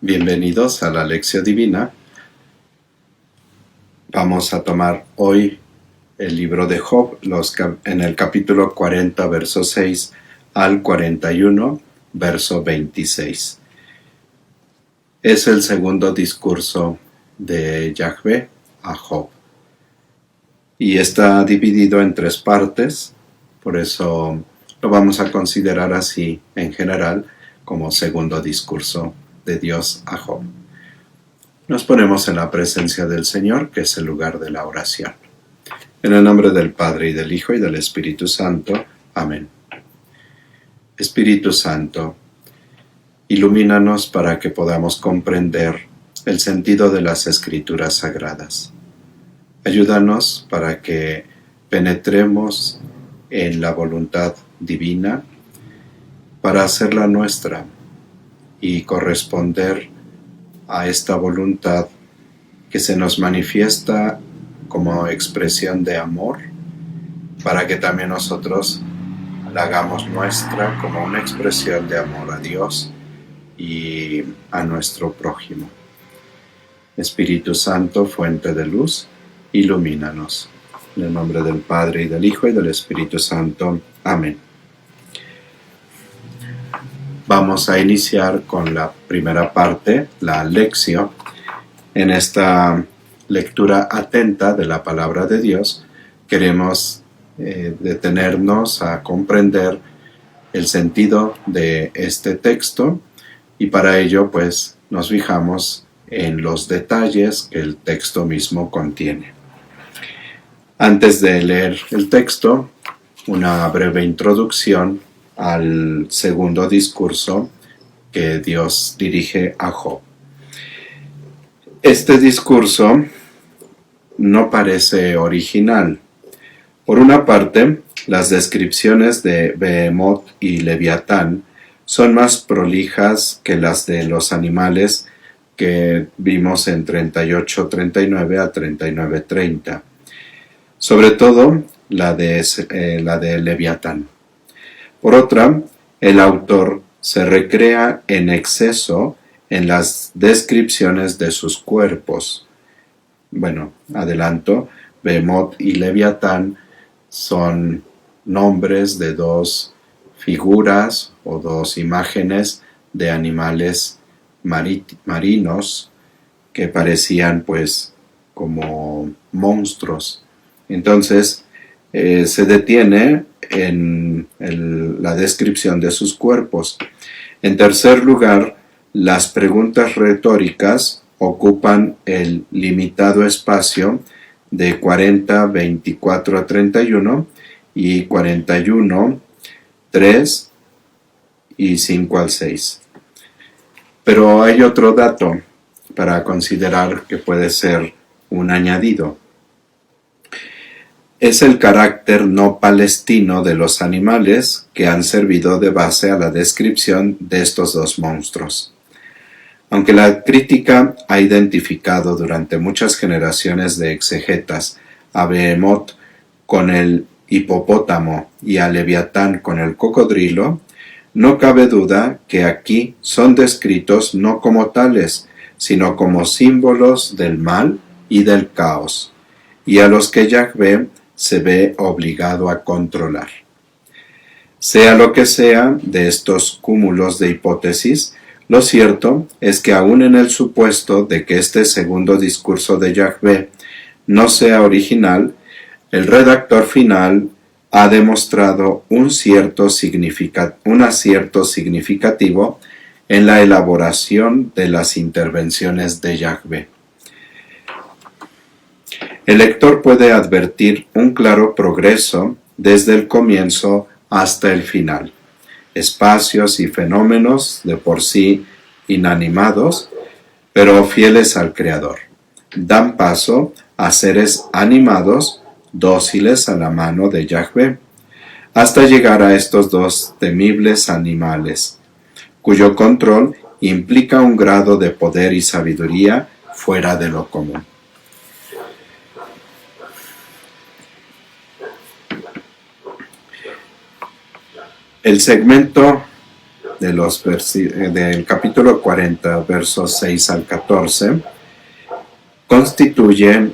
Bienvenidos a la Lección Divina. Vamos a tomar hoy el libro de Job, en el capítulo 40, verso 6 al 41, verso 26. Es el segundo discurso de Yahvé a Job. Y está dividido en tres partes, por eso lo vamos a considerar así en general como segundo discurso de Dios a Job. Nos ponemos en la presencia del Señor, que es el lugar de la oración. En el nombre del Padre, y del Hijo, y del Espíritu Santo. Amén. Espíritu Santo, ilumínanos para que podamos comprender el sentido de las Escrituras Sagradas. Ayúdanos para que penetremos en la voluntad divina para hacerla nuestra y corresponder a esta voluntad que se nos manifiesta como expresión de amor, para que también nosotros la hagamos nuestra como una expresión de amor a Dios y a nuestro prójimo. Espíritu Santo, fuente de luz, ilumínanos. En el nombre del Padre, y del Hijo, y del Espíritu Santo. Amén. Vamos a iniciar con la primera parte, la lección. En esta lectura atenta de la palabra de Dios, queremos detenernos a comprender el sentido de este texto, y para ello pues nos fijamos en los detalles que el texto mismo contiene. Antes de leer el texto, una breve introducción al segundo discurso que Dios dirige a Job. Este discurso no parece original. Por una parte, las descripciones de Behemoth y Leviatán son más prolijas que las de los animales que vimos en 38:39 a 39:30. Sobre todo la de Leviatán. Por otra, el autor se recrea en exceso en las descripciones de sus cuerpos. Bueno, adelanto, Behemoth y Leviatán son nombres de dos figuras o dos imágenes de animales marinos que parecían pues como monstruos. Entonces se detiene en la descripción de sus cuerpos. En tercer lugar, las preguntas retóricas ocupan el limitado espacio de 40, 24 a 31 y 41, 3 y 5 al 6. Pero hay otro dato para considerar que puede ser un añadido. Es el carácter no palestino de los animales que han servido de base a la descripción de estos dos monstruos. Aunque la crítica ha identificado durante muchas generaciones de exegetas a Behemoth con el hipopótamo y a Leviatán con el cocodrilo, no cabe duda que aquí son descritos no como tales, sino como símbolos del mal y del caos, y a los que Yahvé se ve obligado a controlar. Sea lo que sea de estos cúmulos de hipótesis, lo cierto es que aun en el supuesto de que este segundo discurso de Yahvé no sea original, el redactor final ha demostrado un acierto significativo en la elaboración de las intervenciones de Yahvé. El lector puede advertir un claro progreso desde el comienzo hasta el final. Espacios y fenómenos de por sí inanimados, pero fieles al Creador, dan paso a seres animados, dóciles a la mano de Yahvé, hasta llegar a estos dos temibles animales, cuyo control implica un grado de poder y sabiduría fuera de lo común. El segmento del capítulo 40, versos 6 al 14, constituye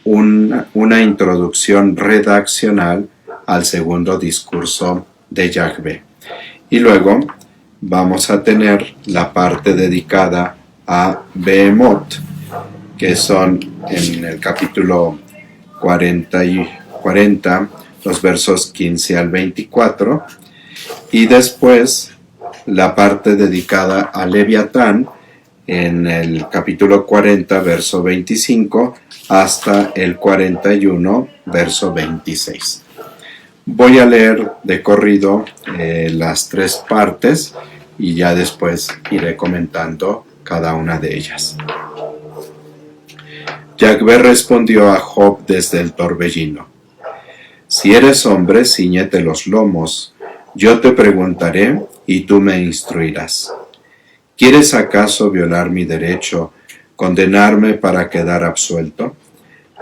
una introducción redaccional al segundo discurso de Yahvé. Y luego vamos a tener la parte dedicada a Behemoth, que son en el capítulo 40, los versos 15 al 24, y después la parte dedicada a Leviatán en el capítulo 40, verso 25, hasta el 41, verso 26. Voy a leer de corrido las tres partes y ya después iré comentando cada una de ellas. Yahvé respondió a Job desde el torbellino: si eres hombre, cíñete los lomos, yo te preguntaré y tú me instruirás. ¿Quieres acaso violar mi derecho, condenarme para quedar absuelto?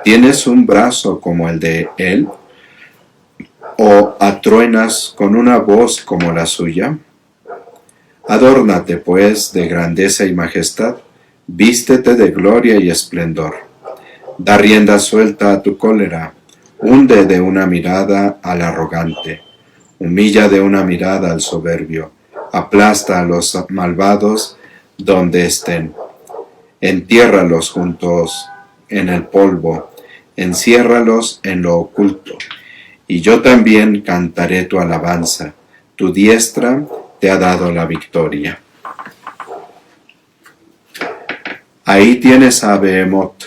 ¿Tienes un brazo como el de él? ¿O atruenas con una voz como la suya? Adórnate, pues, de grandeza y majestad, vístete de gloria y esplendor. Da rienda suelta a tu cólera, hunde de una mirada al arrogante, humilla de una mirada al soberbio, aplasta a los malvados donde estén, entiérralos juntos en el polvo, enciérralos en lo oculto. Y yo también cantaré tu alabanza, tu diestra te ha dado la victoria. Ahí tienes a Behemoth,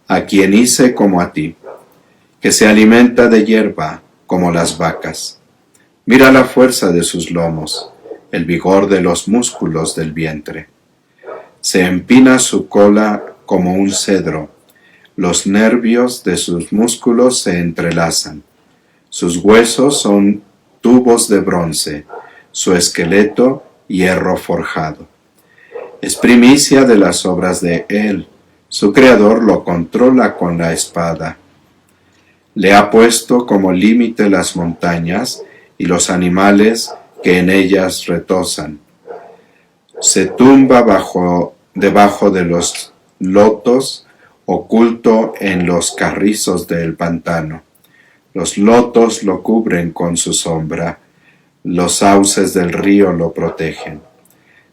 a quien hice como a ti, que se alimenta de hierba como las vacas. Mira la fuerza de sus lomos, el vigor de los músculos del vientre. Se empina su cola como un cedro, los nervios de sus músculos se entrelazan. Sus huesos son tubos de bronce, su esqueleto hierro forjado. Es primicia de las obras de él, su creador lo controla con la espada. Le ha puesto como límite las montañas y los animales que en ellas retozan. Se tumba debajo de los lotos, oculto en los carrizos del pantano. Los lotos lo cubren con su sombra, los sauces del río lo protegen.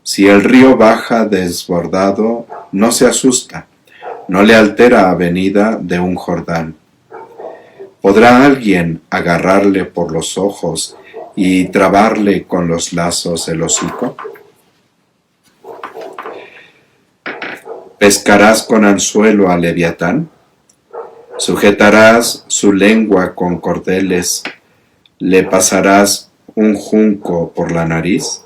Si el río baja desbordado, no se asusta, no le altera avenida de un Jordán. ¿Podrá alguien agarrarle por los ojos y trabarle con los lazos el hocico? ¿Pescarás con anzuelo a Leviatán? ¿Sujetarás su lengua con cordeles? ¿Le pasarás un junco por la nariz?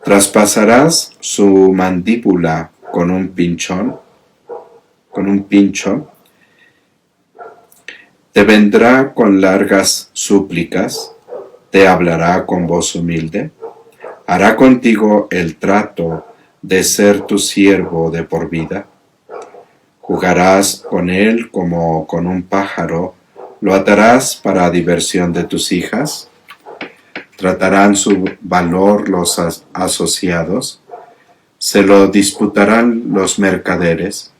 ¿Traspasarás su mandíbula con un pincho? ¿Te vendrá con largas súplicas? ¿Te hablará con voz humilde? ¿Hará contigo el trato de ser tu siervo de por vida? ¿Jugarás con él como con un pájaro? ¿Lo atarás para diversión de tus hijas? ¿Tratarán su valor los asociados? ¿Se lo disputarán los mercaderes?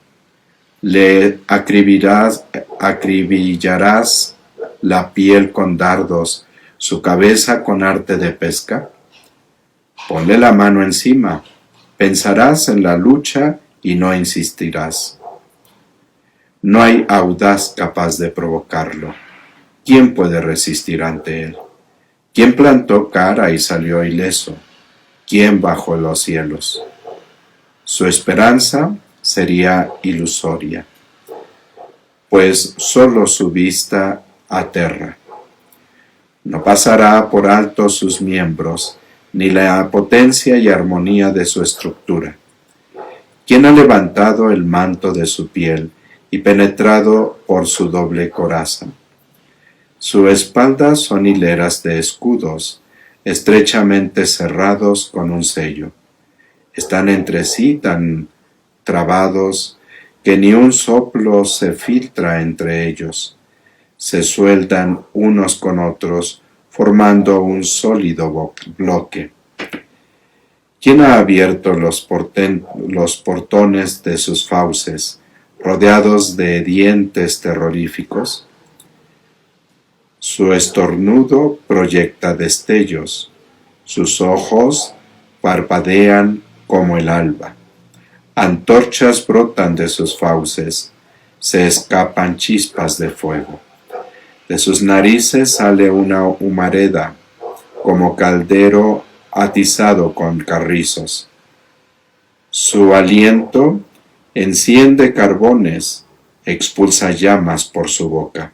¿Le acribillarás la piel con dardos, su cabeza con arte de pesca? Ponle la mano encima, pensarás en la lucha y no insistirás. No hay audaz capaz de provocarlo. ¿Quién puede resistir ante él? ¿Quién plantó cara y salió ileso? ¿Quién bajó los cielos? Su esperanza sería ilusoria, pues solo su vista aterra. No pasará por alto sus miembros, ni la potencia y armonía de su estructura. ¿Quién ha levantado el manto de su piel y penetrado por su doble coraza? Su espalda son hileras de escudos, estrechamente cerrados con un sello. Están entre sí tan trabados que ni un soplo se filtra entre ellos. Se sueltan unos con otros, formando un sólido bloque. ¿Quién ha abierto los portones de sus fauces, rodeados de dientes terroríficos? Su estornudo proyecta destellos, sus ojos parpadean como el alba. Antorchas brotan de sus fauces, se escapan chispas de fuego. De sus narices sale una humareda, como caldero atizado con carrizos. Su aliento enciende carbones, expulsa llamas por su boca.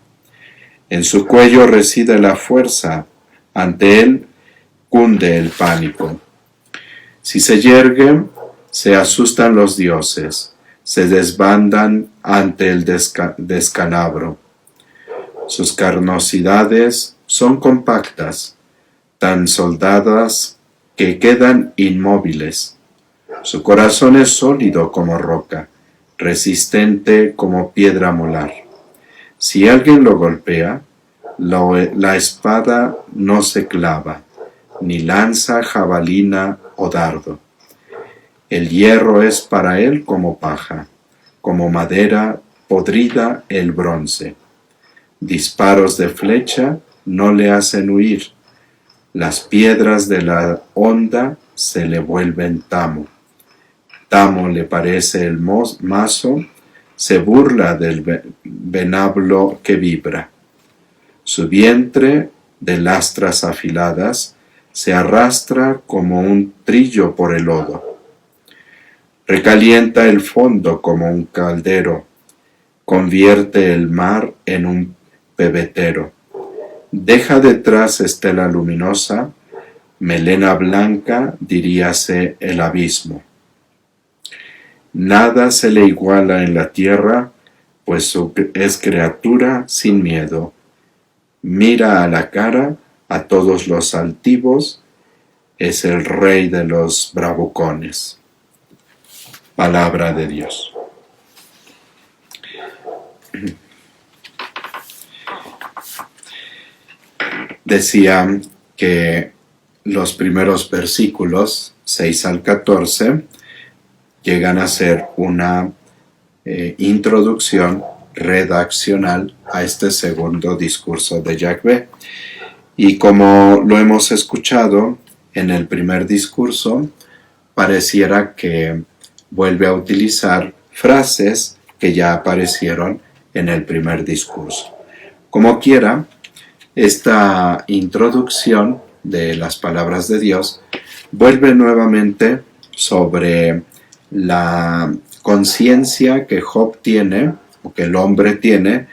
En su cuello reside la fuerza, ante él cunde el pánico. Si se yergue, se asustan los dioses, se desbandan ante el descalabro. Sus carnosidades son compactas, tan soldadas que quedan inmóviles. Su corazón es sólido como roca, resistente como piedra molar. Si alguien lo golpea, la espada no se clava, ni lanza jabalina o dardo. El hierro es para él como paja, como madera podrida el bronce. Disparos de flecha no le hacen huir. Las piedras de la honda se le vuelven tamo. Tamo le parece el mazo, se burla del venablo que vibra. Su vientre, de lastras afiladas, se arrastra como un trillo por el lodo. Recalienta el fondo como un caldero, convierte el mar en un pebetero. Deja detrás estela luminosa, melena blanca, diríase el abismo. Nada se le iguala en la tierra, pues es criatura sin miedo. Mira a la cara a todos los altivos, es el rey de los bravucones. Palabra de Dios. Decía que los primeros versículos, 6 al 14, llegan a ser una introducción redaccional a este segundo discurso de Yahvé. Y como lo hemos escuchado en el primer discurso, pareciera que vuelve a utilizar frases que ya aparecieron en el primer discurso. Como quiera, esta introducción de las palabras de Dios vuelve nuevamente sobre la conciencia que Job tiene, o que el hombre tiene,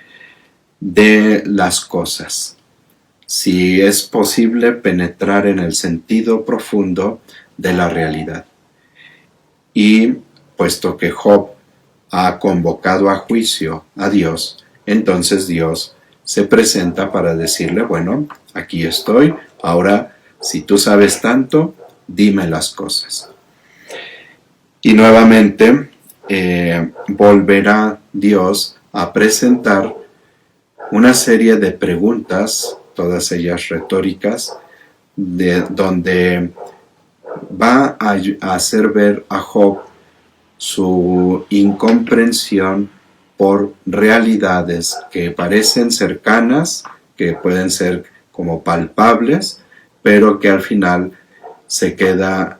de las cosas. Si es posible penetrar en el sentido profundo de la realidad. Y puesto que Job ha convocado a juicio a Dios, entonces Dios se presenta para decirle, bueno, aquí estoy, ahora si tú sabes tanto, dime las cosas. Y nuevamente volverá Dios a presentar una serie de preguntas, todas ellas retóricas, donde va a hacer ver a Job su incomprensión por realidades que parecen cercanas, que pueden ser como palpables, pero que al final se queda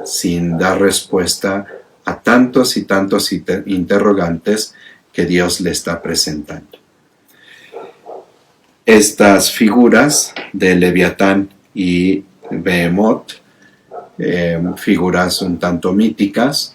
sin dar respuesta a tantos y tantos interrogantes que Dios le está presentando. Estas figuras de Leviatán y Behemoth, figuras un tanto míticas,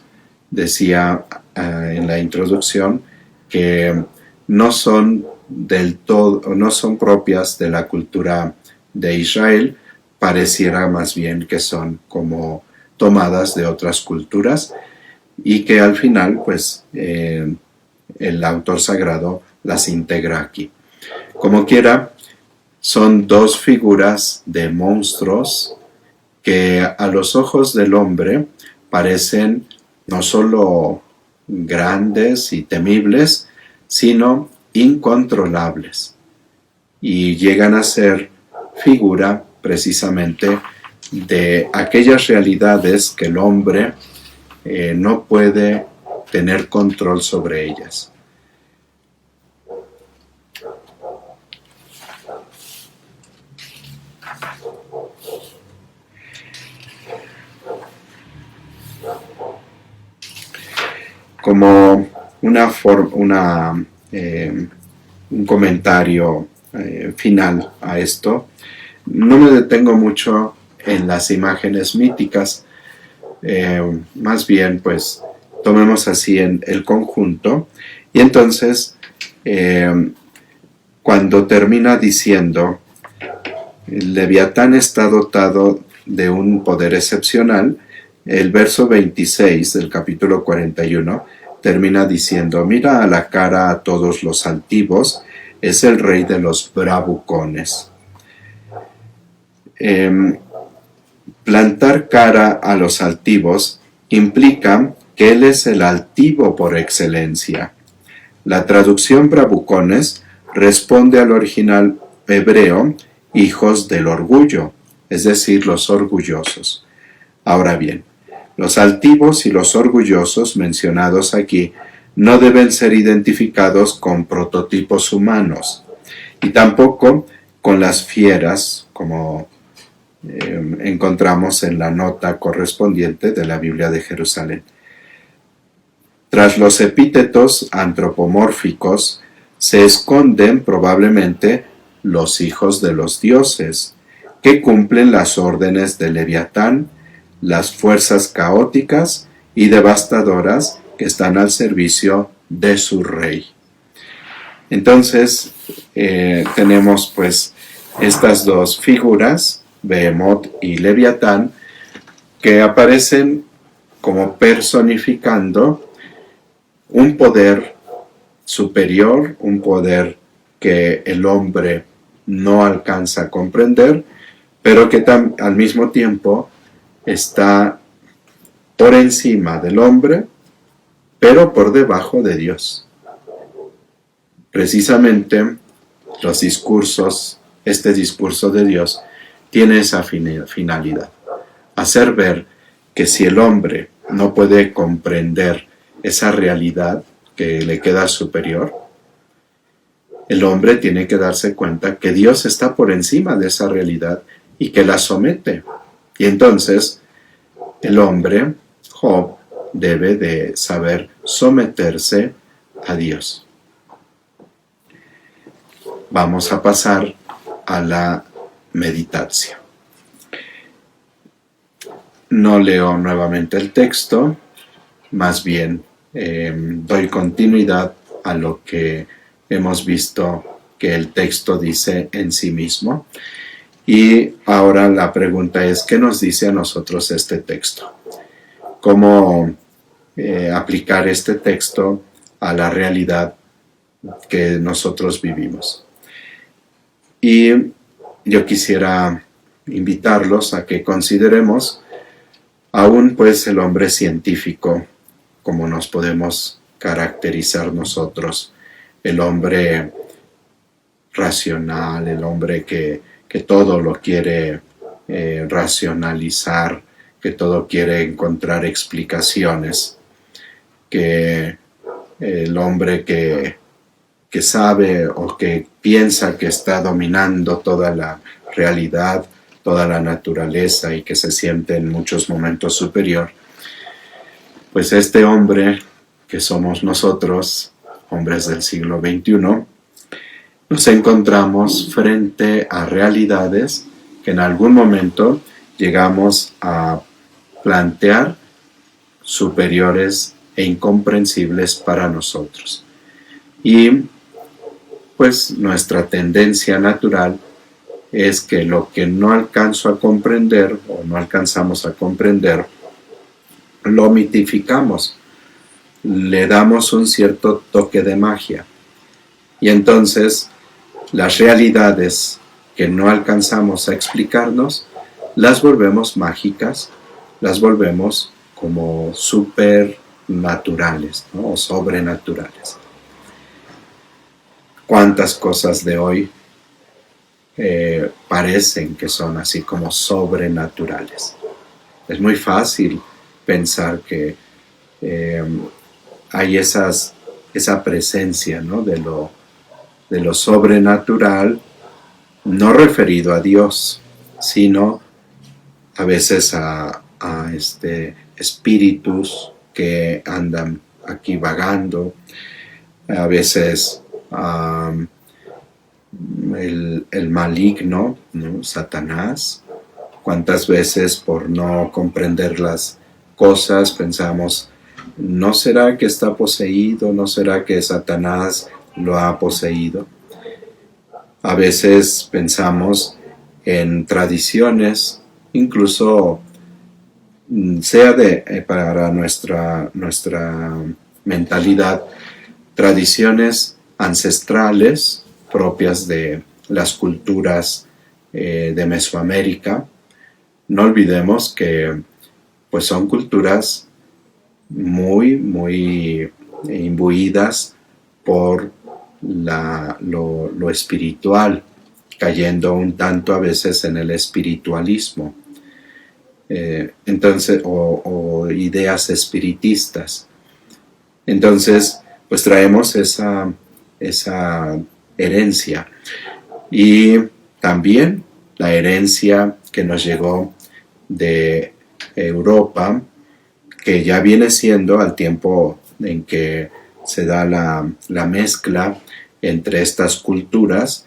decía en la introducción que no son del todo, no son propias de la cultura de Israel, pareciera más bien que son como tomadas de otras culturas y que al final pues el autor sagrado las integra aquí. Como quiera, son dos figuras de monstruos que a los ojos del hombre parecen no solo grandes y temibles, sino incontrolables. Y llegan a ser figura precisamente de aquellas realidades que el hombre no puede tener control sobre ellas. Como un comentario final a esto, no me detengo mucho en las imágenes míticas, más bien pues tomemos así en el conjunto, y entonces cuando termina diciendo el Leviatán está dotado de un poder excepcional, el verso 26 del capítulo 41 termina diciendo: mira a la cara a todos los altivos, es el rey de los bravucones. Plantar cara a los altivos implica que él es el altivo por excelencia. La traducción bravucones responde al original hebreo hijos del orgullo, es decir, los orgullosos. Ahora bien, los altivos y los orgullosos mencionados aquí no deben ser identificados con prototipos humanos y tampoco con las fieras, como encontramos en la nota correspondiente de la Biblia de Jerusalén. Tras los epítetos antropomórficos se esconden probablemente los hijos de los dioses, que cumplen las órdenes de Leviatán, las fuerzas caóticas y devastadoras que están al servicio de su rey. Entonces tenemos pues estas dos figuras, Behemoth y Leviatán, que aparecen como personificando un poder superior, un poder que el hombre no alcanza a comprender, pero que al mismo tiempo está por encima del hombre, pero por debajo de Dios. Precisamente este discurso de Dios tiene esa finalidad: hacer ver que si el hombre no puede comprender esa realidad que le queda superior, el hombre tiene que darse cuenta que Dios está por encima de esa realidad y que la somete. Y entonces el hombre, Job, debe de saber someterse a Dios. Vamos a pasar a la meditación. No leo nuevamente el texto, más bien doy continuidad a lo que hemos visto que el texto dice en sí mismo. Y ahora la pregunta es: ¿qué nos dice a nosotros este texto? ¿Cómo aplicar este texto a la realidad que nosotros vivimos? Y yo quisiera invitarlos a que consideremos aún pues el hombre científico, como nos podemos caracterizar nosotros, el hombre racional, el hombre que todo lo quiere racionalizar, que todo quiere encontrar explicaciones, que el hombre que sabe o que piensa que está dominando toda la realidad, toda la naturaleza y que se siente en muchos momentos superior, pues este hombre que somos nosotros, hombres del siglo XXI, nos encontramos frente a realidades que en algún momento llegamos a plantear superiores e incomprensibles para nosotros. Y pues nuestra tendencia natural es que lo que no alcanzo a comprender o no alcanzamos a comprender, lo mitificamos, le damos un cierto toque de magia. Y entonces las realidades que no alcanzamos a explicarnos, las volvemos mágicas, las volvemos como supernaturales, ¿no? O sobrenaturales. ¿Cuántas cosas de hoy parecen que son así como sobrenaturales. Es muy fácil pensar que hay esa presencia, ¿no?, de lo sobrenatural, no referido a Dios, sino a veces a espíritus que andan aquí vagando, a veces el maligno, ¿no?, Satanás. ¿Cuántas veces por no comprender las cosas pensamos, ¿no será que está poseído? ¿No será que Satanás lo ha poseído? A veces pensamos en tradiciones, incluso sea para nuestra mentalidad, tradiciones ancestrales propias de las culturas de Mesoamérica. No olvidemos que pues son culturas muy, muy imbuidas por lo espiritual, cayendo un tanto a veces en el espiritualismo, entonces, o ideas espiritistas. Entonces, pues traemos esa herencia, y también la herencia que nos llegó de Europa, que ya viene siendo al tiempo en que se da la mezcla entre estas culturas,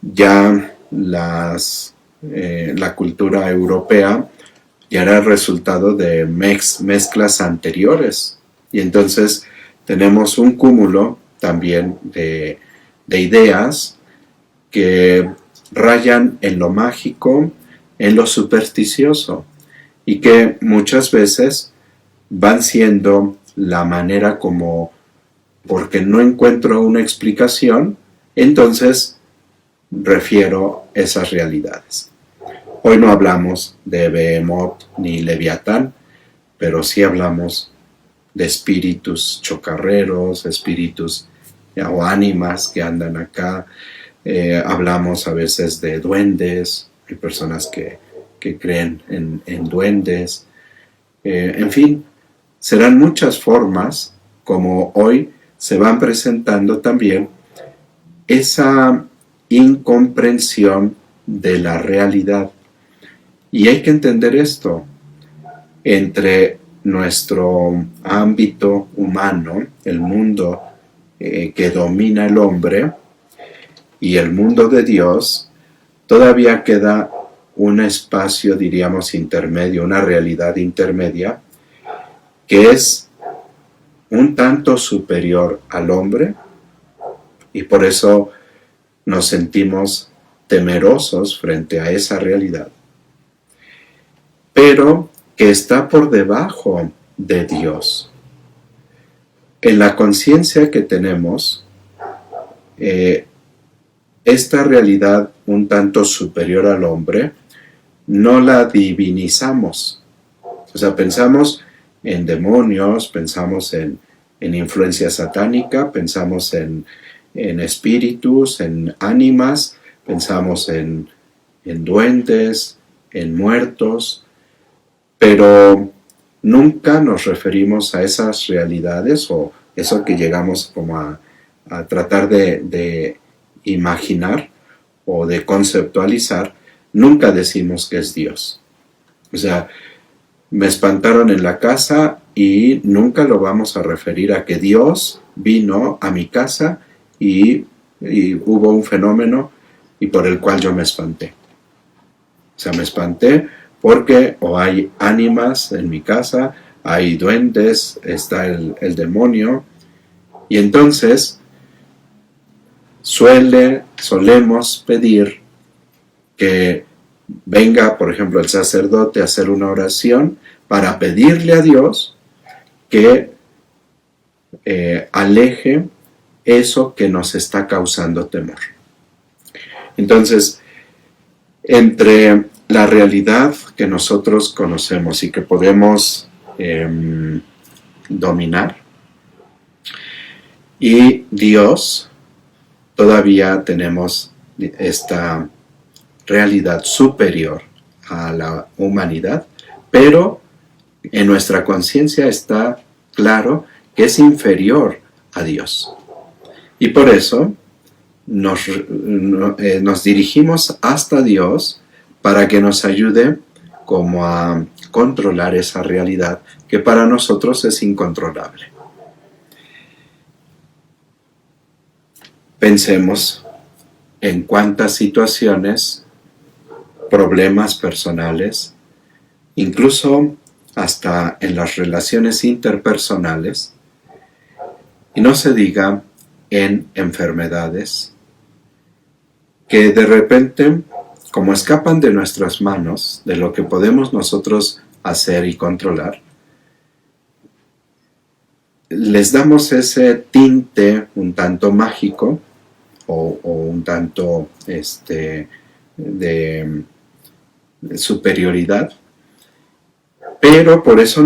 ya la cultura europea ya era el resultado de mezclas anteriores, y entonces tenemos un cúmulo también de ideas que rayan en lo mágico, en lo supersticioso, y que muchas veces van siendo la manera como, porque no encuentro una explicación, entonces refiero esas realidades. Hoy no hablamos de Behemoth ni Leviatán, pero sí hablamos de espíritus chocarreros, espíritus o ánimas que andan acá. Hablamos a veces de duendes, hay personas que creen en duendes. En fin, serán muchas formas como hoy se van presentando también esa incomprensión de la realidad. Y hay que entender esto: entre nuestro ámbito humano, el mundo que domina el hombre, y el mundo de Dios, todavía queda un espacio, diríamos, intermedio, una realidad intermedia, que es un tanto superior al hombre, y por eso nos sentimos temerosos frente a esa realidad, pero que está por debajo de Dios. En la conciencia que tenemos, esta realidad un tanto superior al hombre, no la divinizamos. O sea, pensamos en demonios, pensamos en influencia satánica, pensamos en espíritus, en ánimas, pensamos en duendes, en muertos, pero nunca nos referimos a esas realidades, o eso que llegamos como a tratar de imaginar o de conceptualizar. Nunca decimos que es Dios. O sea, me espantaron en la casa, y nunca lo vamos a referir a que Dios vino a mi casa y hubo un fenómeno y por el cual yo me espanté. O sea, me espanté porque o hay ánimas en mi casa, hay duendes, está el demonio, y entonces solemos pedir que venga, por ejemplo, el sacerdote a hacer una oración para pedirle a Dios que aleje eso que nos está causando temor. Entonces, entre la realidad que nosotros conocemos y que podemos dominar, y Dios, todavía tenemos esta realidad superior a la humanidad, pero en nuestra conciencia está claro que es inferior a Dios. Y por eso nos dirigimos hasta Dios para que nos ayude como a controlar esa realidad que para nosotros es incontrolable. Pensemos en cuántas situaciones, problemas personales, incluso hasta en las relaciones interpersonales, y no se diga en enfermedades, que de repente, como escapan de nuestras manos, de lo que podemos nosotros hacer y controlar, les damos ese tinte un tanto mágico o un tanto de superioridad, pero por eso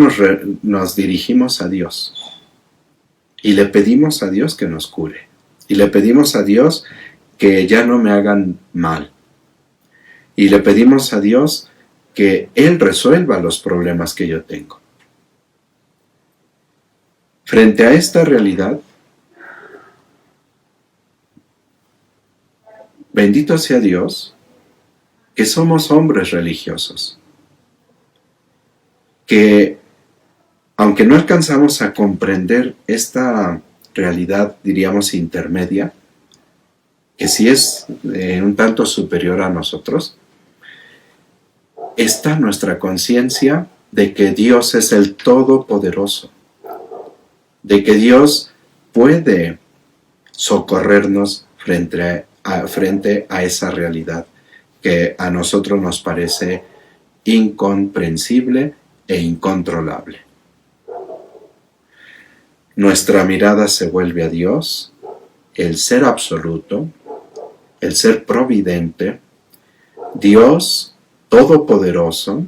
nos dirigimos a Dios y le pedimos a Dios que nos cure y le pedimos a Dios que ya no me hagan mal y le pedimos a Dios que Él resuelva los problemas que yo tengo. Frente a esta realidad, bendito sea Dios, que somos hombres religiosos, que aunque no alcanzamos a comprender esta realidad, diríamos, intermedia, que sí es un tanto superior a nosotros, está nuestra conciencia de que Dios es el Todopoderoso, de que Dios puede socorrernos frente a esa realidad que a nosotros nos parece incomprensible e incontrolable. Nuestra mirada se vuelve a Dios, el ser absoluto, el ser providente, Dios todopoderoso,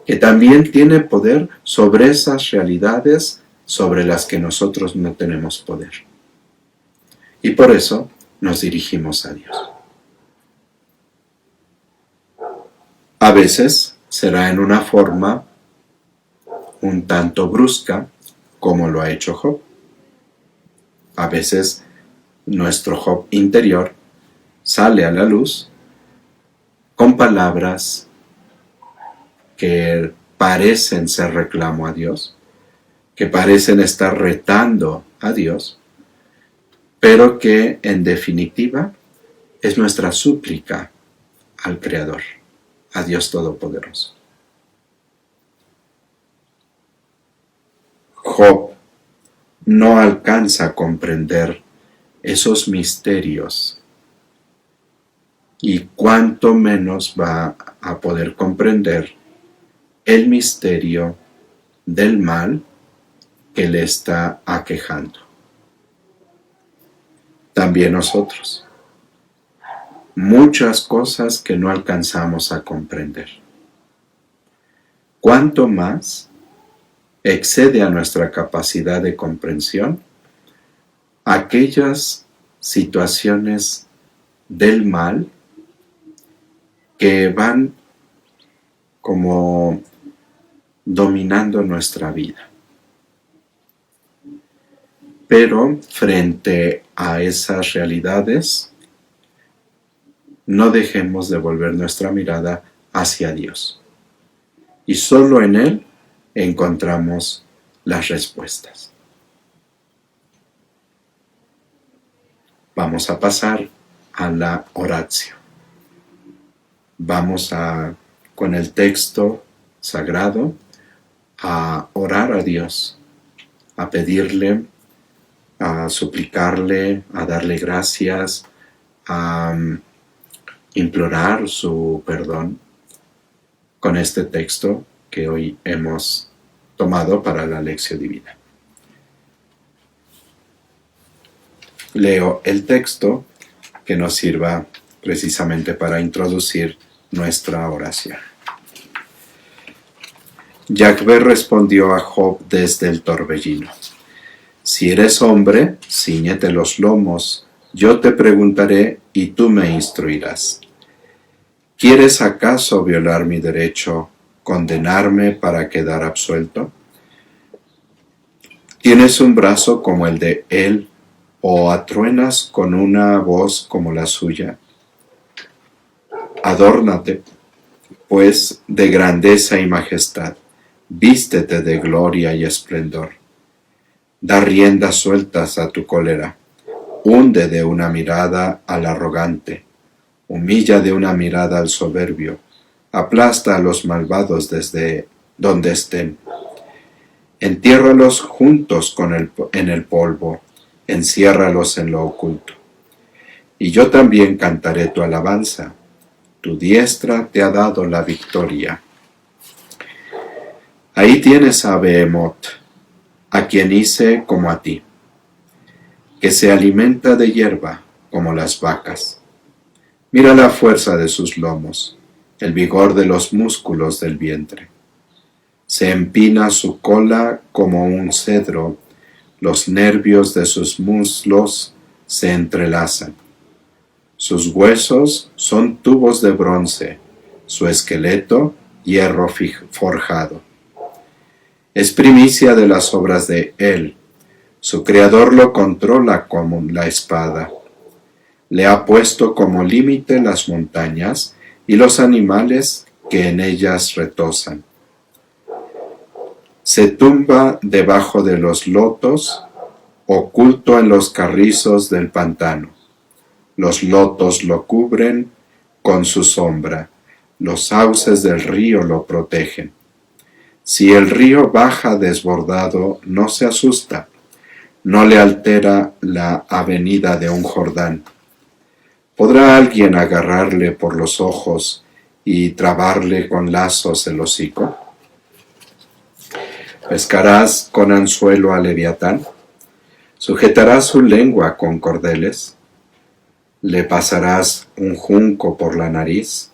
que también tiene poder sobre esas realidades sobre las que nosotros no tenemos poder. Y por eso nos dirigimos a Dios. A veces será en una forma un tanto brusca, como lo ha hecho Job. A veces nuestro Job interior sale a la luz con palabras que parecen ser reclamo a Dios, que parecen estar retando a Dios, pero que en definitiva es nuestra súplica al Creador, a Dios Todopoderoso. Job no alcanza a comprender esos misterios y cuánto menos va a poder comprender el misterio del mal que le está aquejando. También nosotros. Muchas cosas que no alcanzamos a comprender. Cuánto más excede a nuestra capacidad de comprensión aquellas situaciones del mal que van como dominando nuestra vida. Pero frente a esas realidades, no dejemos de volver nuestra mirada hacia Dios. Y solo en Él encontramos las respuestas. Vamos a pasar a la oratio. Vamos con el texto sagrado, a orar a Dios, a pedirle, a suplicarle, a darle gracias, a implorar su perdón con este texto que hoy hemos tomado para la lección divina. Leo el texto que nos sirva precisamente para introducir nuestra oración. Yahvé respondió a Job desde el torbellino: si eres hombre, cíñete los lomos, yo te preguntaré y tú me instruirás. ¿Quieres acaso violar mi derecho, condenarme para quedar absuelto? ¿Tienes un brazo como el de él, o atruenas con una voz como la suya? Adórnate, pues, de grandeza y majestad, vístete de gloria y esplendor. Da riendas sueltas a tu cólera, hunde de una mirada al arrogante, humilla de una mirada al soberbio, aplasta a los malvados desde donde estén. Entiérralos juntos en el polvo, enciérralos en lo oculto. Y yo también cantaré tu alabanza, tu diestra te ha dado la victoria. Ahí tienes a Behemoth, a quien hice como a ti, que se alimenta de hierba como las vacas. Mira la fuerza de sus lomos, el vigor de los músculos del vientre. Se empina su cola como un cedro, los nervios de sus muslos se entrelazan. Sus huesos son tubos de bronce, su esqueleto hierro forjado. Es primicia de las obras de él, su creador lo controla como la espada. Le ha puesto como límite las montañas y los animales que en ellas retosan. Se tumba debajo de los lotos, oculto en los carrizos del pantano. Los lotos lo cubren con su sombra, los sauces del río lo protegen. Si el río baja desbordado, no se asusta, no le altera la avenida de un Jordán. ¿Podrá alguien agarrarle por los ojos y trabarle con lazos el hocico? ¿Pescarás con anzuelo a Leviatán? ¿Sujetarás su lengua con cordeles? ¿Le pasarás un junco por la nariz?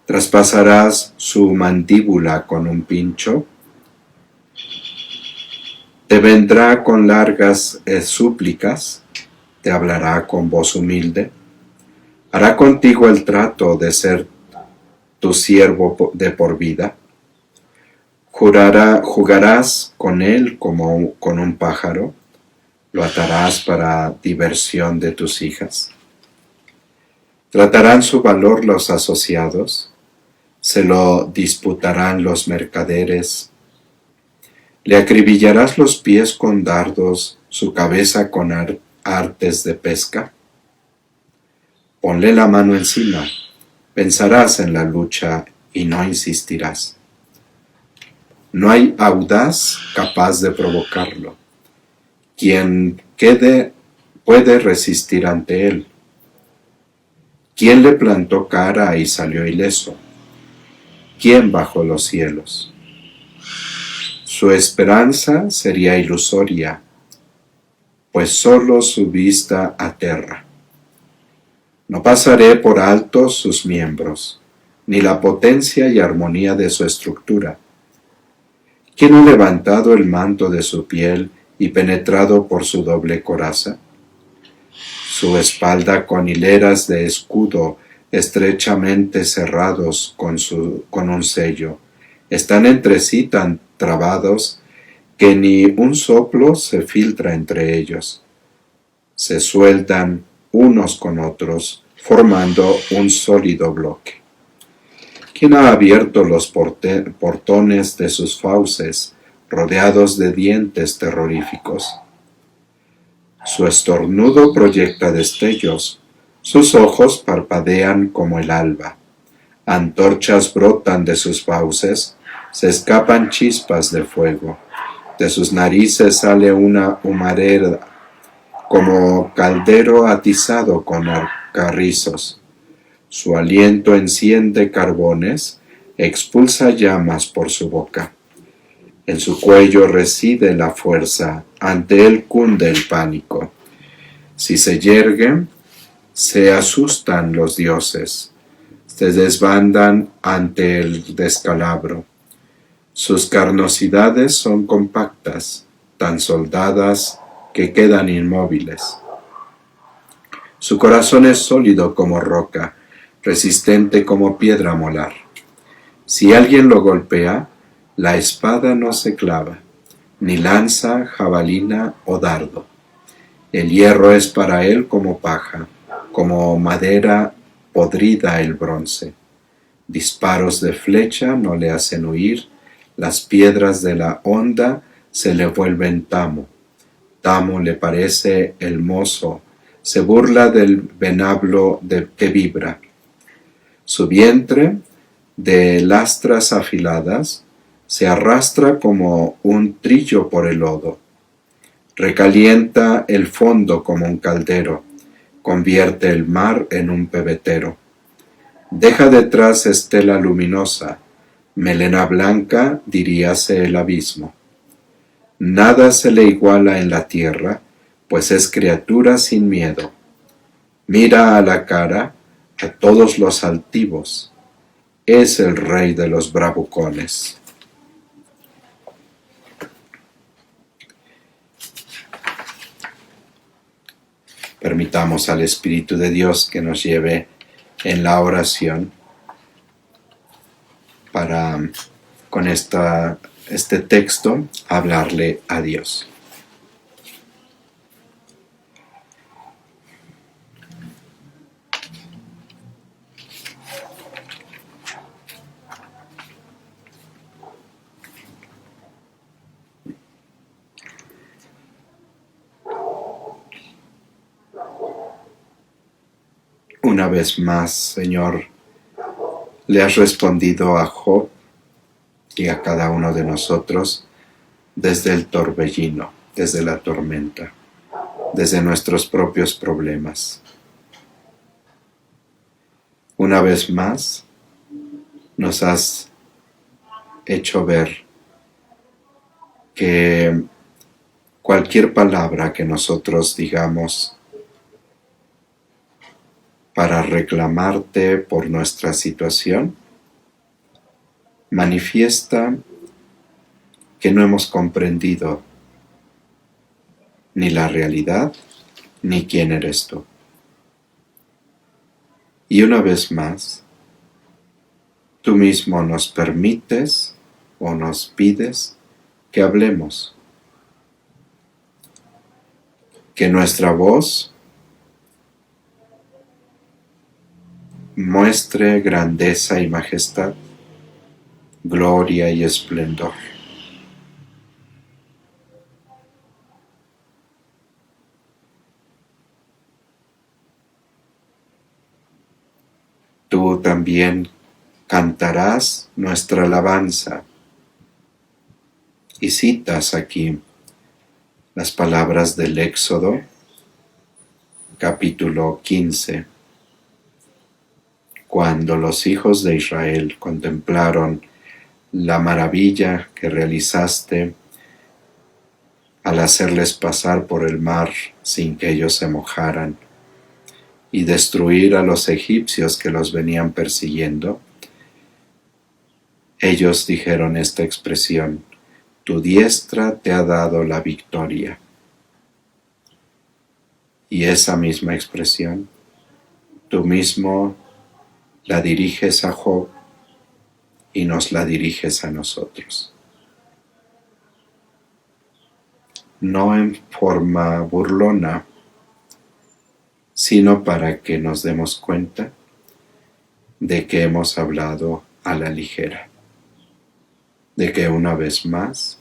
¿Traspasarás su mandíbula con un pincho? Te vendrá con largas súplicas, te hablará con voz humilde, hará contigo el trato de ser tu siervo de por vida. Jugarás con él como con un pájaro, lo atarás para diversión de tus hijas. Tratarán su valor los asociados, se lo disputarán los mercaderes. Le acribillarás los pies con dardos, su cabeza con artes de pesca. Ponle la mano encima, pensarás en la lucha y no insistirás. No hay audaz capaz de provocarlo. Quien quede puede resistir ante él. ¿Quién le plantó cara y salió ileso? ¿Quién bajó los cielos? Su esperanza sería ilusoria, pues solo su vista aterra. No pasaré por alto sus miembros, ni la potencia y armonía de su estructura. ¿Quién ha levantado el manto de su piel y penetrado por su doble coraza? Su espalda con hileras de escudo estrechamente cerrados con un sello, están entre sí tan trabados que ni un soplo se filtra entre ellos. Se sueltan unos con otros, formando un sólido bloque. ¿Quién ha abierto los portones de sus fauces, rodeados de dientes terroríficos? Su estornudo proyecta destellos, sus ojos parpadean como el alba, antorchas brotan de sus fauces, se escapan chispas de fuego, de sus narices sale una humareda, como caldero atizado con carrizos. Su aliento enciende carbones, expulsa llamas por su boca. En su cuello reside la fuerza, ante él cunde el pánico. Si se yergue, se asustan los dioses, se desbandan ante el descalabro. Sus carnosidades son compactas, tan soldadas que quedan inmóviles. Su corazón es sólido como roca, resistente como piedra molar. Si alguien lo golpea, la espada no se clava, ni lanza, jabalina o dardo. El hierro es para él como paja, como madera podrida el bronce. Disparos de flecha no le hacen huir, las piedras de la honda se le vuelven tamo. Tamo le parece el mozo, se burla del venablo que vibra. Su vientre, de lastras afiladas, se arrastra como un trillo por el lodo. Recalienta el fondo como un caldero, convierte el mar en un pebetero. Deja detrás estela luminosa, melena blanca, diríase el abismo. Nada se le iguala en la tierra, pues es criatura sin miedo. Mira a la cara a todos los altivos, es el rey de los bravucones. Permitamos al Espíritu de Dios que nos lleve en la oración para, con este texto, hablarle a Dios. Una vez más, Señor, le has respondido a Job y a cada uno de nosotros desde el torbellino, desde la tormenta, desde nuestros propios problemas. Una vez más, nos has hecho ver que cualquier palabra que nosotros digamos para reclamarte por nuestra situación, manifiesta que no hemos comprendido ni la realidad ni quién eres tú. Y una vez más, tú mismo nos permites o nos pides que hablemos, que nuestra voz muestre grandeza y majestad, gloria y esplendor. Tú también cantarás nuestra alabanza y citas aquí las palabras del Éxodo, capítulo 15. Cuando los hijos de Israel contemplaron la maravilla que realizaste al hacerles pasar por el mar sin que ellos se mojaran y destruir a los egipcios que los venían persiguiendo, ellos dijeron esta expresión: tu diestra te ha dado la victoria. Y esa misma expresión, tú mismo la diriges a Job y nos la diriges a nosotros. No en forma burlona, sino para que nos demos cuenta de que hemos hablado a la ligera, de que una vez más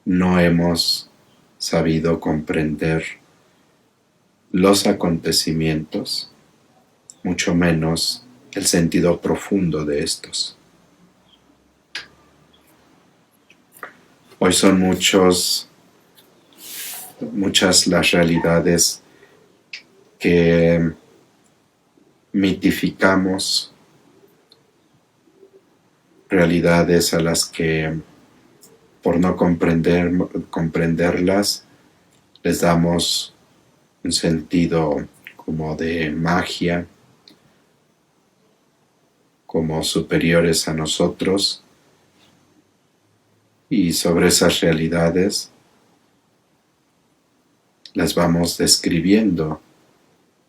no hemos sabido comprender los acontecimientos, mucho menos el sentido profundo de estos. Hoy son muchas las realidades que mitificamos, realidades a las que por no comprenderlas les damos un sentido como de magia, como superiores a nosotros, y sobre esas realidades las vamos describiendo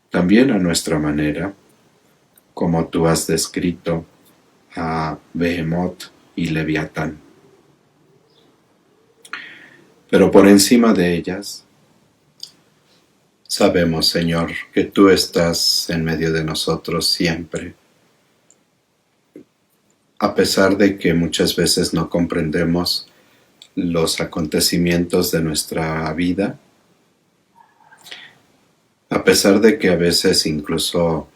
también a nuestra manera, como tú has descrito a Behemoth y Leviatán. Pero por encima de ellas, sabemos, Señor, que tú estás en medio de nosotros siempre, a pesar de que muchas veces no comprendemos los acontecimientos de nuestra vida, a pesar de que a veces incluso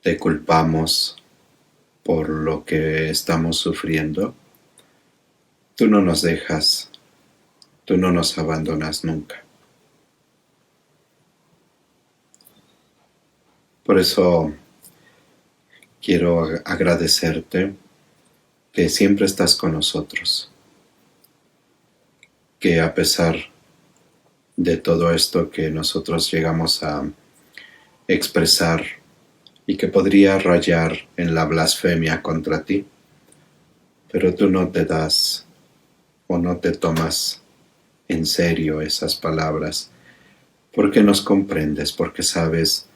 te culpamos por lo que estamos sufriendo, tú no nos dejas, tú no nos abandonas nunca. Por eso quiero agradecerte que siempre estás con nosotros, que a pesar de todo esto que nosotros llegamos a expresar y que podría rayar en la blasfemia contra ti, pero tú no te das o no te tomas en serio esas palabras, porque nos comprendes, porque sabes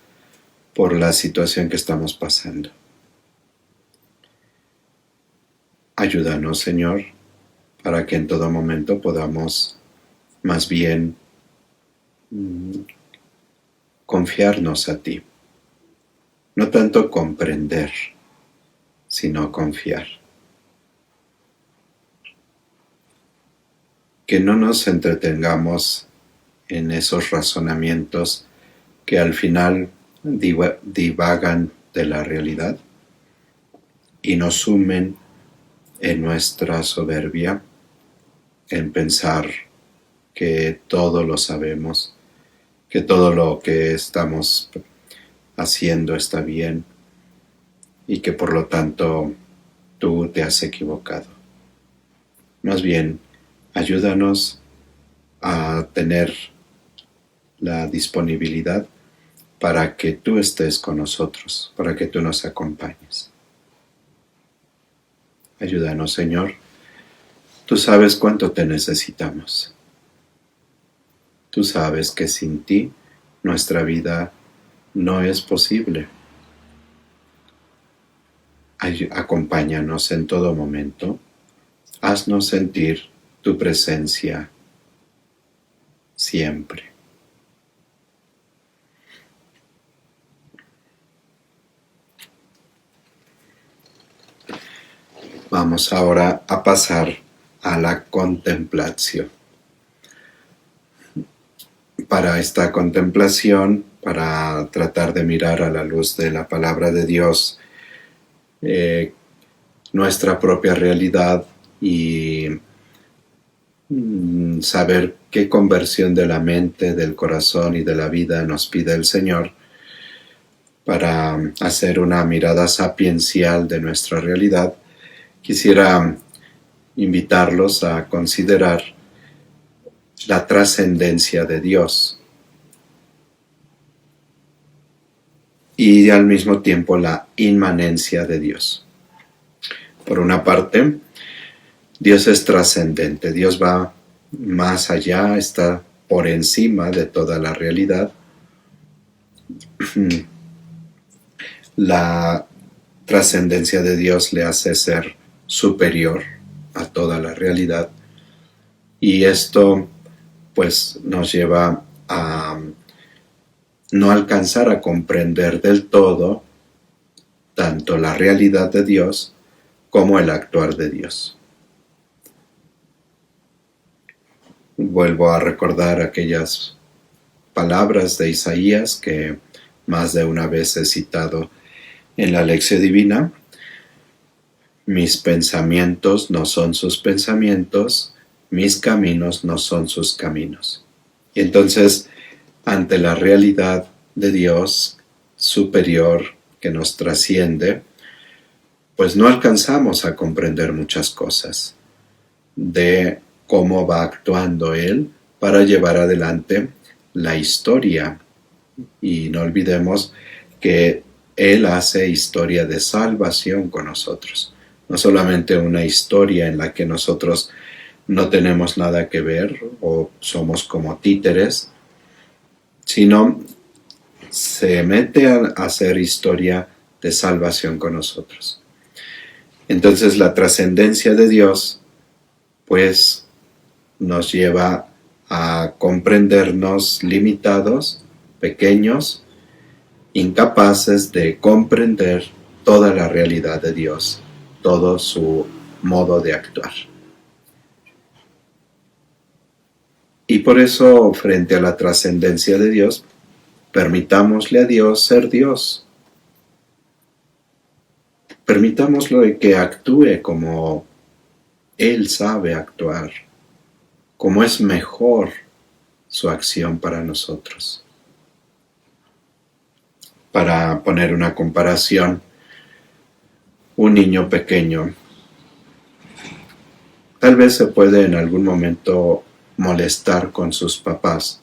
por la situación que estamos pasando. Ayúdanos, Señor, para que en todo momento podamos más bien confiarnos a ti. No tanto comprender, sino confiar. Que no nos entretengamos en esos razonamientos que al final divagan de la realidad y nos sumen en nuestra soberbia, en pensar que todo lo sabemos, que todo lo que estamos haciendo está bien y que por lo tanto tú te has equivocado. Más bien, ayúdanos a tener la disponibilidad para que tú estés con nosotros, para que tú nos acompañes. Ayúdanos, Señor. Tú sabes cuánto te necesitamos. Tú sabes que sin ti nuestra vida no es posible. Acompáñanos en todo momento. Haznos sentir tu presencia siempre. Vamos ahora a pasar a la contemplación. Para esta contemplación, para tratar de mirar a la luz de la palabra de Dios, nuestra propia realidad y saber qué conversión de la mente, del corazón y de la vida nos pide el Señor para hacer una mirada sapiencial de nuestra realidad. Quisiera invitarlos a considerar la trascendencia de Dios y al mismo tiempo la inmanencia de Dios. Por una parte, Dios es trascendente, Dios va más allá, está por encima de toda la realidad. La trascendencia de Dios le hace ser superior a toda la realidad y esto pues nos lleva a no alcanzar a comprender del todo tanto la realidad de Dios como el actuar de Dios. Vuelvo a recordar aquellas palabras de Isaías que más de una vez he citado en la lección divina. Mis pensamientos no son sus pensamientos, mis caminos no son sus caminos. Y entonces, ante la realidad de Dios superior que nos trasciende, pues no alcanzamos a comprender muchas cosas de cómo va actuando Él para llevar adelante la historia. Y no olvidemos que Él hace historia de salvación con nosotros. No solamente una historia en la que nosotros no tenemos nada que ver o somos como títeres, sino se mete a hacer historia de salvación con nosotros. Entonces la trascendencia de Dios pues nos lleva a comprendernos limitados, pequeños, incapaces de comprender toda la realidad de Dios, todo su modo de actuar. Y por eso, frente a la trascendencia de Dios, permitámosle a Dios ser Dios. Permitámoslo que actúe como Él sabe actuar, como es mejor su acción para nosotros. Para poner una comparación, un niño pequeño tal vez se puede en algún momento molestar con sus papás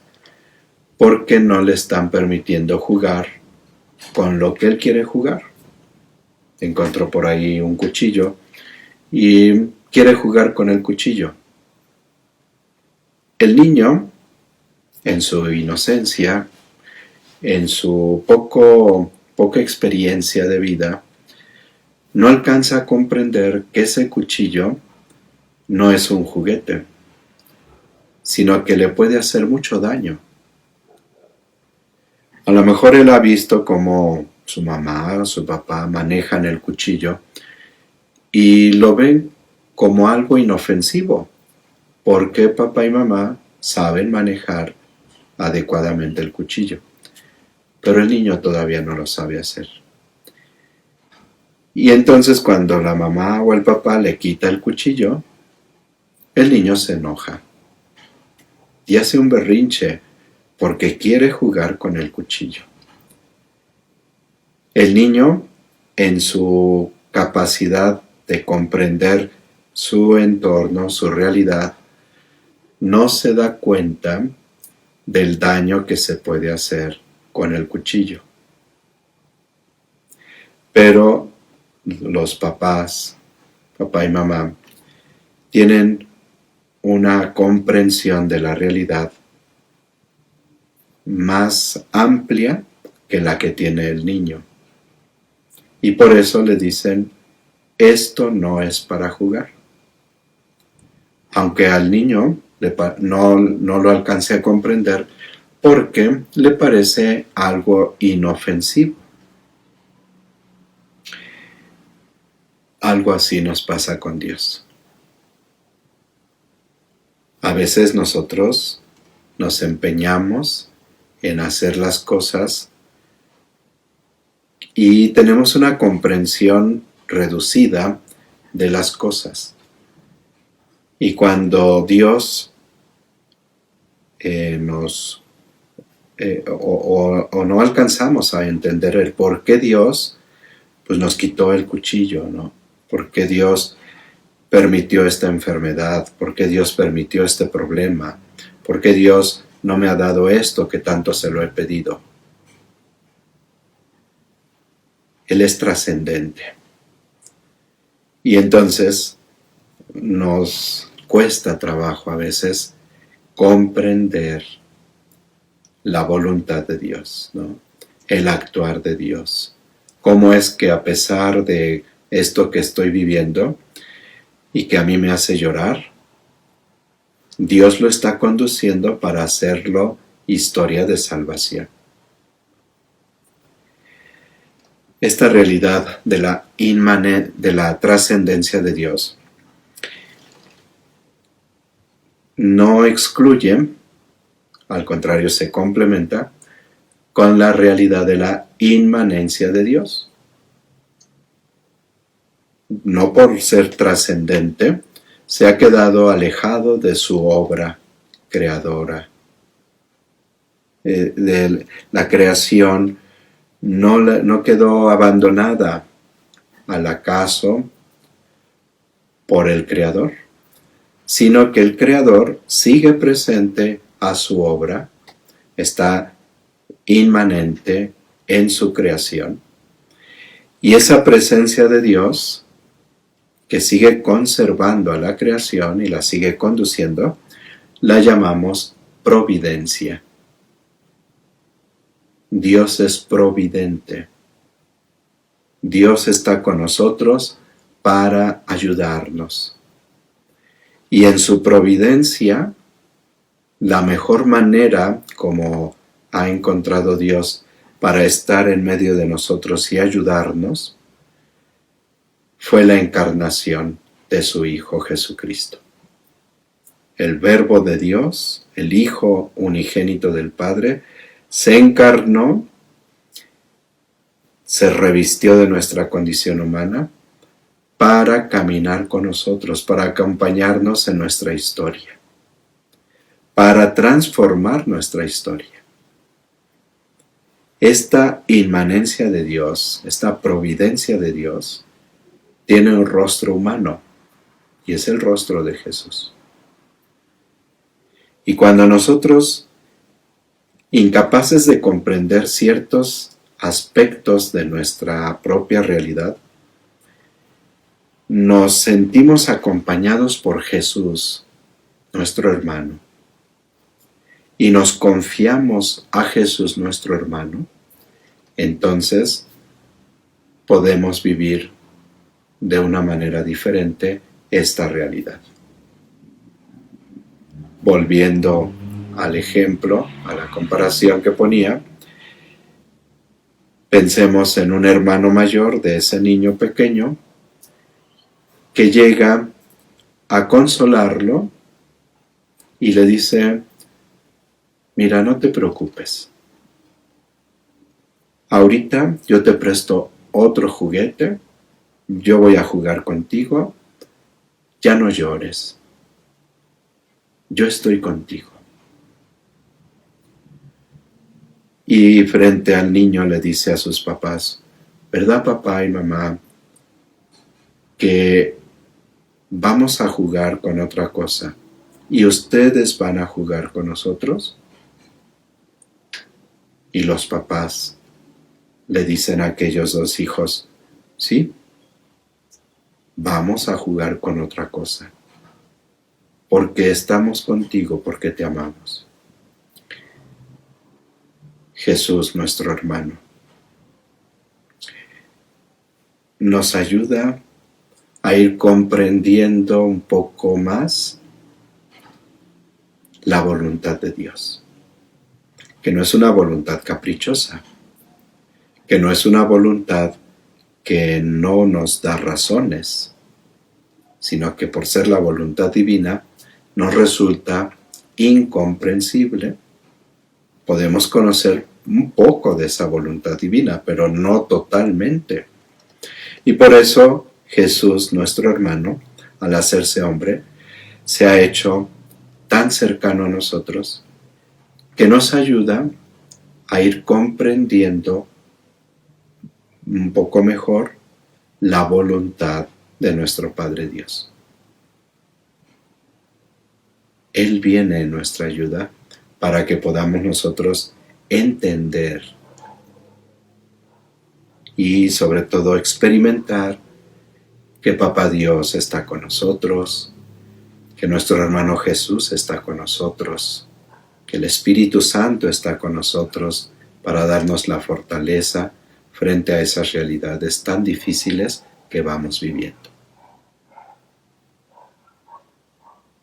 porque no le están permitiendo jugar con lo que él quiere jugar. Encontró por ahí un cuchillo y quiere jugar con el cuchillo. El niño, en su inocencia, en su poca experiencia de vida, no alcanza a comprender que ese cuchillo no es un juguete, sino que le puede hacer mucho daño. A lo mejor él ha visto cómo su mamá o su papá manejan el cuchillo y lo ven como algo inofensivo, porque papá y mamá saben manejar adecuadamente el cuchillo, pero el niño todavía no lo sabe hacer. Y entonces cuando la mamá o el papá le quita el cuchillo, el niño se enoja y hace un berrinche porque quiere jugar con el cuchillo. El niño, en su capacidad de comprender su entorno, su realidad, no se da cuenta del daño que se puede hacer con el cuchillo. Pero los papás, papá y mamá, tienen una comprensión de la realidad más amplia que la que tiene el niño. Y por eso le dicen, esto no es para jugar. Aunque al niño no lo alcance a comprender porque le parece algo inofensivo. Algo así nos pasa con Dios. A veces nosotros nos empeñamos en hacer las cosas y tenemos una comprensión reducida de las cosas. Y cuando Dios no alcanzamos a entender el por qué Dios pues nos quitó el cuchillo, ¿no? ¿Por qué Dios permitió esta enfermedad? ¿Por qué Dios permitió este problema? ¿Por qué Dios no me ha dado esto que tanto se lo he pedido? Él es trascendente. Y entonces nos cuesta trabajo a veces comprender la voluntad de Dios, ¿no? El actuar de Dios. ¿Cómo es que a pesar de esto que estoy viviendo y que a mí me hace llorar, Dios lo está conduciendo para hacerlo historia de salvación? Esta realidad de la trascendencia de Dios no excluye, al contrario, se complementa con la realidad de la inmanencia de Dios. No por ser trascendente, se ha quedado alejado de su obra creadora. De la creación no quedó abandonada al acaso por el Creador, sino que el Creador sigue presente a su obra, está inmanente en su creación. Y esa presencia de Dios, que sigue conservando a la creación y la sigue conduciendo, la llamamos providencia. Dios es providente. Dios está con nosotros para ayudarnos. Y en su providencia, la mejor manera como ha encontrado Dios para estar en medio de nosotros y ayudarnos fue la encarnación de su Hijo Jesucristo. El Verbo de Dios, el Hijo unigénito del Padre, se encarnó, se revistió de nuestra condición humana para caminar con nosotros, para acompañarnos en nuestra historia, para transformar nuestra historia. Esta inmanencia de Dios, esta providencia de Dios, tiene un rostro humano, y es el rostro de Jesús. Y cuando nosotros, incapaces de comprender ciertos aspectos de nuestra propia realidad, nos sentimos acompañados por Jesús, nuestro hermano, y nos confiamos a Jesús, nuestro hermano, entonces podemos vivir de una manera diferente esta realidad. Volviendo al ejemplo, a la comparación que ponía, pensemos en un hermano mayor de ese niño pequeño que llega a consolarlo y le dice: mira, no te preocupes. Ahorita yo te presto otro juguete, yo voy a jugar contigo, ya no llores. Yo estoy contigo. Y frente al niño le dice a sus papás: ¿verdad, papá y mamá, que vamos a jugar con otra cosa y ustedes van a jugar con nosotros? Y los papás le dicen a aquellos dos hijos: sí, vamos a jugar con otra cosa, porque estamos contigo, porque te amamos. Jesús, nuestro hermano, nos ayuda a ir comprendiendo un poco más la voluntad de Dios, que no es una voluntad caprichosa, que no es una voluntad que no nos da razones, sino que por ser la voluntad divina nos resulta incomprensible. Podemos conocer un poco de esa voluntad divina, pero no totalmente. Y por eso Jesús, nuestro hermano, al hacerse hombre, se ha hecho tan cercano a nosotros que nos ayuda a ir comprendiendo un poco mejor la voluntad de nuestro Padre Dios. Él viene en nuestra ayuda para que podamos nosotros entender y sobre todo experimentar que Papá Dios está con nosotros, que nuestro hermano Jesús está con nosotros, que el Espíritu Santo está con nosotros para darnos la fortaleza frente a esas realidades tan difíciles que vamos viviendo.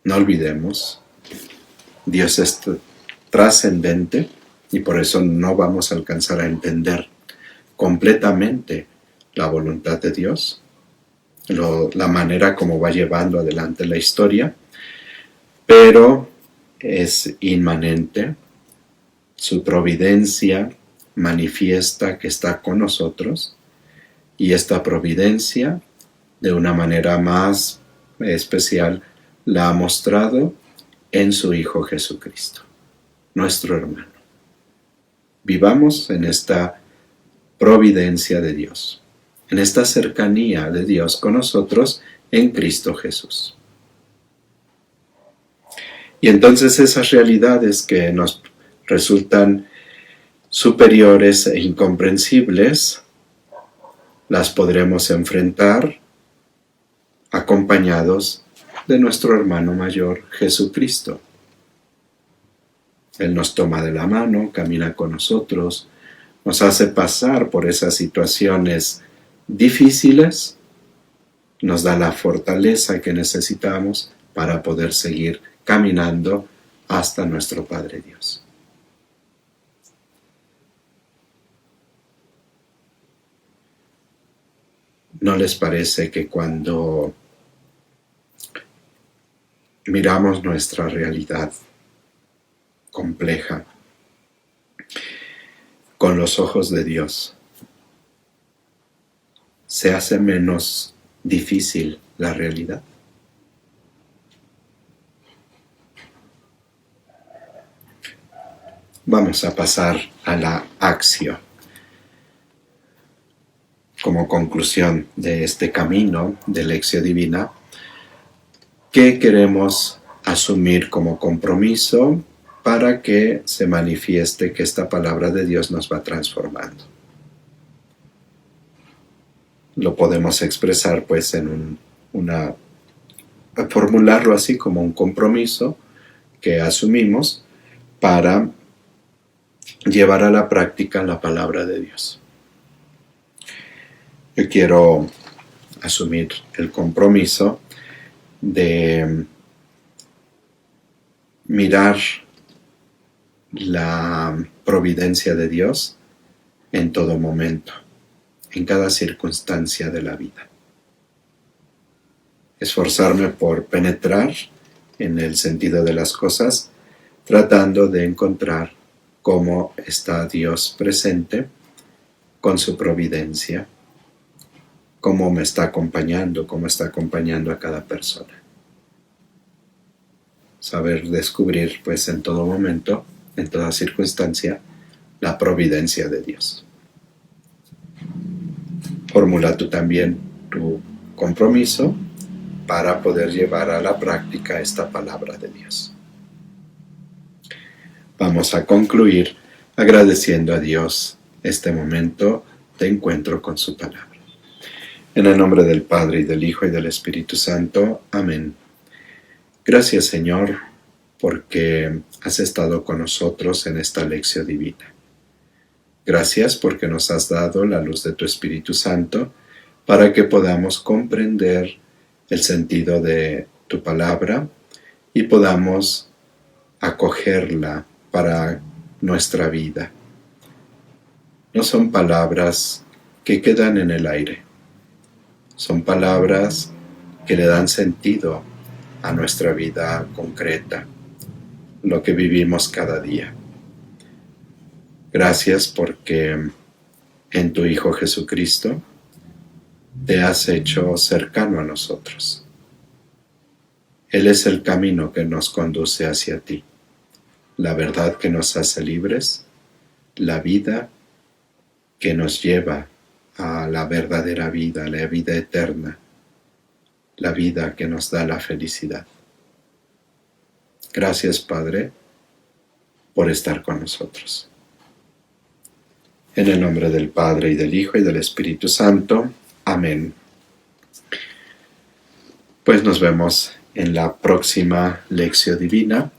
No olvidemos, Dios es trascendente y por eso no vamos a alcanzar a entender completamente la voluntad de Dios, la manera como va llevando adelante la historia, pero es inmanente. Su providencia manifiesta que está con nosotros, y esta providencia, de una manera más especial, la ha mostrado en su Hijo Jesucristo, nuestro hermano. Vivamos en esta providencia de Dios, en esta cercanía de Dios con nosotros en Cristo Jesús. Y entonces esas realidades que nos resultan superiores e incomprensibles, las podremos enfrentar acompañados de nuestro hermano mayor Jesucristo. Él nos toma de la mano, camina con nosotros, nos hace pasar por esas situaciones difíciles, nos da la fortaleza que necesitamos para poder seguir caminando hasta nuestro Padre Dios. ¿No les parece que cuando miramos nuestra realidad compleja con los ojos de Dios, se hace menos difícil la realidad? Vamos a pasar a la acción. Como conclusión de este camino de Lección Divina, ¿qué queremos asumir como compromiso para que se manifieste que esta palabra de Dios nos va transformando? Lo podemos expresar pues en formularlo así como un compromiso que asumimos para llevar a la práctica la palabra de Dios. Yo quiero asumir el compromiso de mirar la providencia de Dios en todo momento, en cada circunstancia de la vida. Esforzarme por penetrar en el sentido de las cosas, tratando de encontrar cómo está Dios presente con su providencia, cómo me está acompañando, cómo está acompañando a cada persona. Saber descubrir, pues, en todo momento, en toda circunstancia, la providencia de Dios. Formula tú también tu compromiso para poder llevar a la práctica esta palabra de Dios. Vamos a concluir agradeciendo a Dios este momento de encuentro con su palabra. En el nombre del Padre, y del Hijo, y del Espíritu Santo. Amén. Gracias, Señor, porque has estado con nosotros en esta lección divina. Gracias porque nos has dado la luz de tu Espíritu Santo para que podamos comprender el sentido de tu palabra y podamos acogerla para nuestra vida. No son palabras que quedan en el aire. Son palabras que le dan sentido a nuestra vida concreta, lo que vivimos cada día. Gracias porque en tu Hijo Jesucristo te has hecho cercano a nosotros. Él es el camino que nos conduce hacia ti, la verdad que nos hace libres, la vida que nos lleva a la verdadera vida, la vida eterna, la vida que nos da la felicidad. Gracias, Padre, por estar con nosotros. En el nombre del Padre, y del Hijo, y del Espíritu Santo. Amén. Pues nos vemos en la próxima lección divina.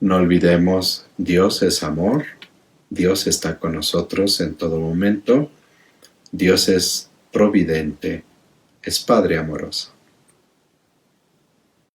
No olvidemos, Dios es amor, Dios está con nosotros en todo momento, Dios es providente, es Padre amoroso.